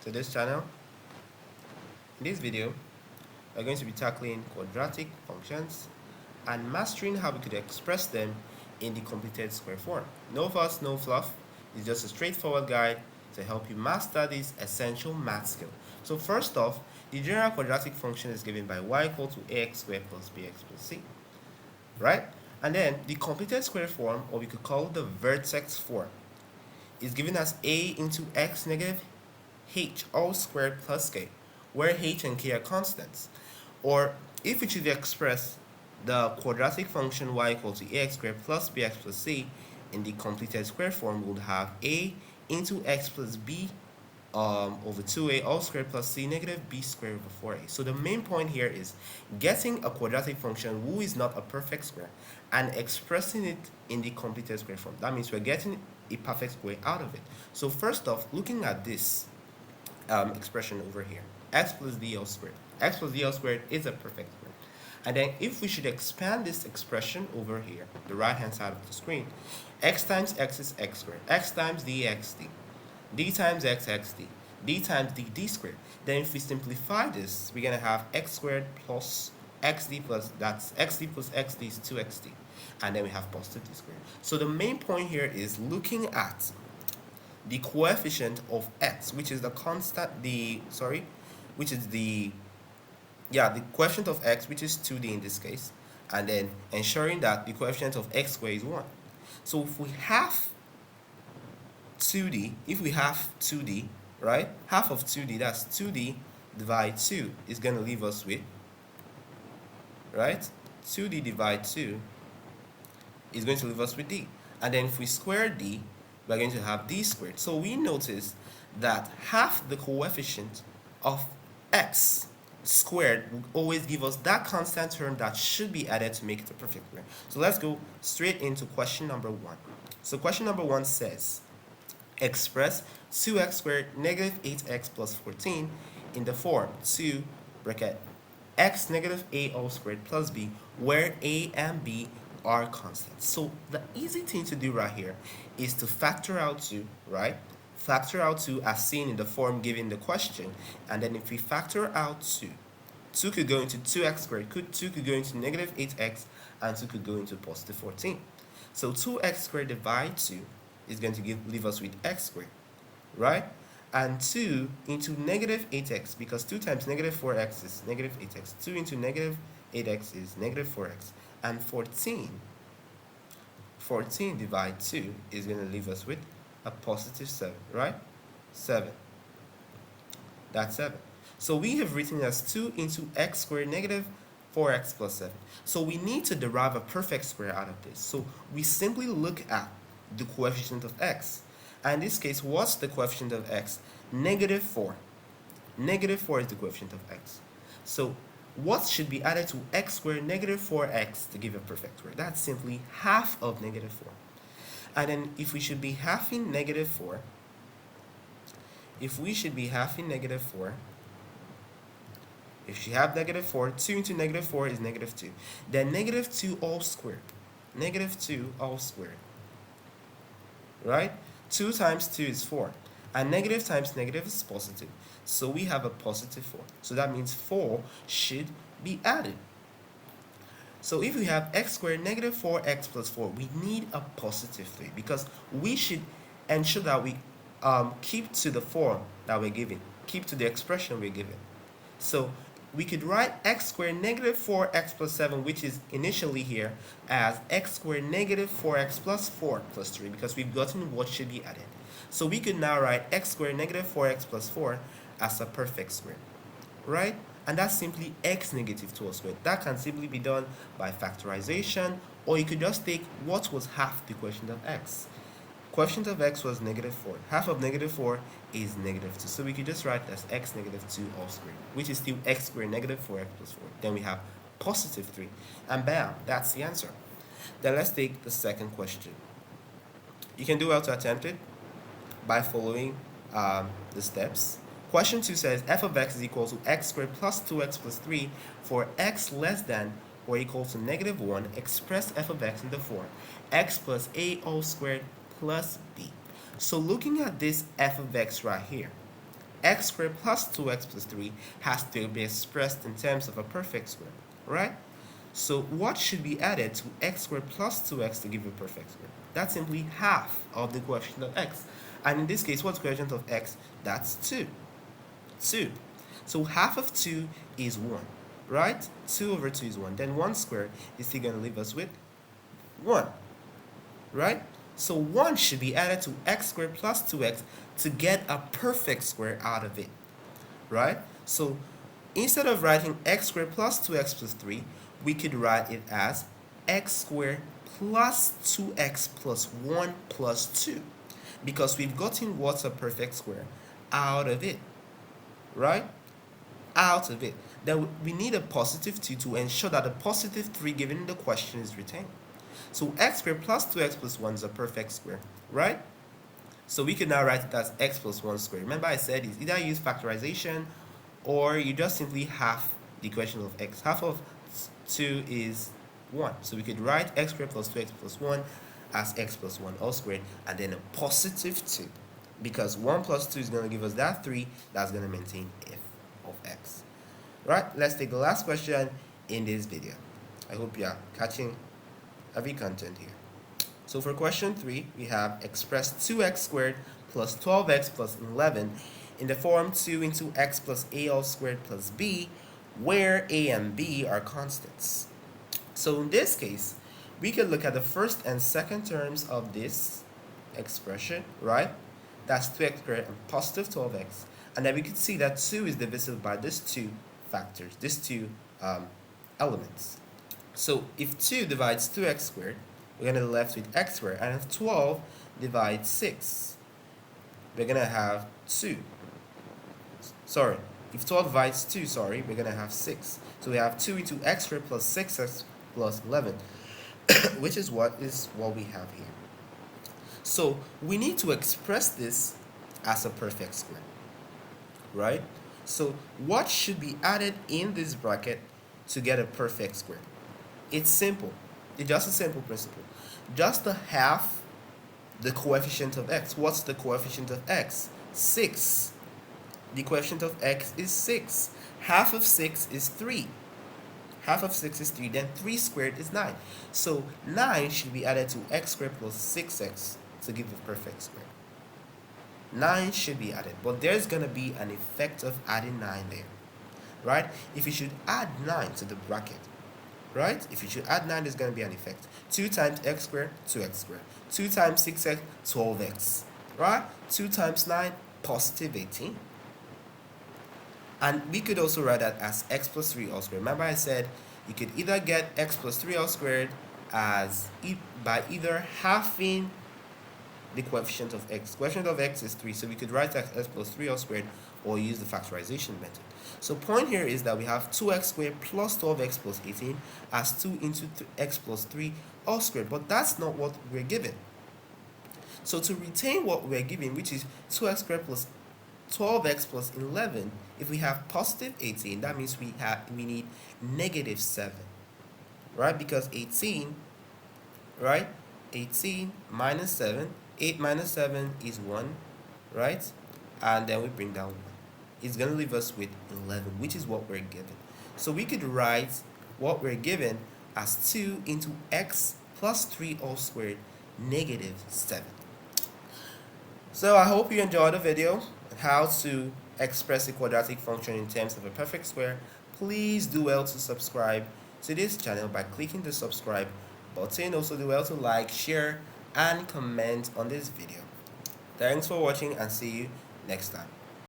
to this channel. In this video, we're going to be tackling quadratic functions and mastering how we could express them in the completed square form. No fuss, no fluff. It's just a straightforward guide to help you master this essential math skill. So first off, the general quadratic function is given by y equal to ax squared plus bx plus c, right? And then the completed square form, or we could call it the vertex form, is given as a into x negative h all squared plus k, where h and k are constants. Or if we should express the quadratic function y equal to ax squared plus bx plus c in the completed square form, we would have a into x plus b over 2a all squared plus c negative b squared over 4a. So the main point here is getting a quadratic function who is not a perfect square and expressing it in the completed square form. That means we're getting a perfect square out of it. So first off, looking at this expression over here, x plus d all squared. X plus d all squared is a perfect square. And then if we should expand this expression over here, the right hand side of the screen, x times x is x squared, x times d xd, d times x xd, d times d squared. Then if we simplify this, we're going to have x squared plus xd plus, that's xd plus xd is 2xd. And then we have positive d squared. So the main point here is looking at the coefficient of x, which is the constant, which is the coefficient of x, which is 2d in this case, and then ensuring that the coefficient of x squared is 1. So if we have 2d, right, half of 2d, that's 2d divided 2 is going to leave us with, right, 2d divided 2 is going to leave us with d. And then if we square d, we're going to have d squared. So we notice that half the coefficient of x squared will always give us that constant term that should be added to make it a perfect square. So let's go straight into question number 1. So question number 1 says, express 2x squared negative 8x plus 14 in the form 2 bracket x negative a all squared plus b, where a and b are constants. So the easy thing to do right here is to factor out 2, right? Factor out 2 as seen in the form given the question, and then if we factor out 2 could go into 2x squared, 2 could go into negative 8x, and 2 could go into positive 14. So 2x squared divided 2 is going to leave us with x squared, right? And 2 into negative 8x, because 2 times negative 4x is negative 8x. 2 into negative 8x is negative 4x. And 14 divided 2 is going to leave us with a positive 7, right? 7. That's 7. So we have written as 2 into x squared negative 4x plus 7. So we need to derive a perfect square out of this. So we simply look at the coefficient of x. And in this case, what's the coefficient of x? Negative 4. Negative 4 is the coefficient of x. So what should be added to x squared negative 4x to give a perfect square? That's simply half of negative 4. And then if we should be halving negative 4, if you have negative 4, 2 into negative 4 is negative 2. Then negative 2 all squared. Negative 2 all squared. Right? 2 times 2 is 4. And negative times negative is positive. So we have a positive 4. So that means 4 should be added. So if we have x squared negative 4x plus 4, we need a positive 3, because we should ensure that we keep to the form that we're given, keep to the expression we're given. So we could write x squared negative 4x plus 7, which is initially here, as x squared negative 4x plus 4 plus 3, because we've gotten what should be added. So we could now write x squared negative 4x plus 4 as a perfect square, right? And that's simply x negative 2 squared. That can simply be done by factorization, or you could just take what was half the coefficient of x. Coefficient of x was negative 4. Half of negative 4 is negative 2. So we could just write as x negative 2 all squared, which is still x squared negative 4x plus 4. Then we have positive 3. And bam, that's the answer. Then let's take the second question. You can do well to attempt it by following the steps. Question 2 says f of x is equal to x squared plus 2x plus 3 for x less than or equal to negative 1. Express f of x in the form x plus a all squared plus b. So looking at this f of x right here, x squared plus 2x plus 3 has to be expressed in terms of a perfect square, right? So what should be added to x squared plus 2x to give a perfect square? That's simply half of the coefficient of x. And in this case, what's the coefficient of x? That's 2. 2. So half of 2 is 1, right? 2 over 2 is 1. Then 1 squared is still going to leave us with 1, right? So 1 should be added to x squared plus 2x to get a perfect square out of it, right? So instead of writing x squared plus 2x plus 3, we could write it as x squared plus 2x plus 1 plus 2, because we've gotten what's a perfect square out of it, right? Out of it. Then we need a positive 2 to ensure that the positive 3 given in the question is retained. So x squared plus 2x plus 1 is a perfect square, right? So we can now write it as x plus 1 squared. Remember I said it's either use factorization or you just simply half the equation of x. Half of 2 is 1. So we could write x squared plus 2x plus 1 as x plus 1 all squared, and then a positive 2, because 1 plus 2 is going to give us that 3 that's going to maintain f of x. Right, let's take the last question in this video. I hope you are catching every content here. So for question 3, we have express 2x squared plus 12x plus 11 in the form 2 into x plus a all squared plus b, where a and b are constants. So in this case, we can look at the first and second terms of this expression, right? That's 2x squared and positive 12x. And then we can see that 2 is divisible by these two factors, these two elements. So if 2 divides 2x squared, we're going to be left with x squared. And if 12 divides 6, we're going to have 2. Sorry, if 12 divides 2, we're going to have 6. So we have 2 into x squared plus 6x plus 11, which is what we have here. So we need to express this as a perfect square, right? So what should be added in this bracket to get a perfect square? It's simple. It's just a simple principle. Just to half the coefficient of x. What's the coefficient of x? 6. The coefficient of x is 6. Half of 6 is 3. Half of 6 is 3. Then 3 squared is 9. So 9 should be added to x squared plus 6x to give the perfect square. 9 should be added. But there's going to be an effect of adding 9 there, right? If you should add 9 to the bracket, right? If you should add 9, there's going to be an effect. 2 times x squared, 2x squared. 2 times 6x, 12x, right? 2 times 9, positive 18. And we could also write that as x plus 3 all squared. Remember I said you could either get x plus 3 all squared as by either halving the coefficient of x. Coefficient of x is 3, so we could write x plus 3 all squared or use the factorization method. So point here is that we have 2x squared plus 12x plus 18 as 2 into x plus 3 all squared, but that's not what we're given. So to retain what we're given, which is 2x squared plus 12x plus 11, if we have positive 18, that means we need negative 7, right? Because 18, right? 18 minus 7, 8 minus 7 is 1, right? And then we bring down 1. It's going to leave us with 11, which is what we're given. So we could write what we're given as 2 into x plus 3 all squared negative 7. So I hope you enjoyed the video on how to express a quadratic function in terms of a perfect square. Please do well to subscribe to this channel by clicking the subscribe button. Also do well to like, share, and comment on this video. Thanks for watching and see you next time.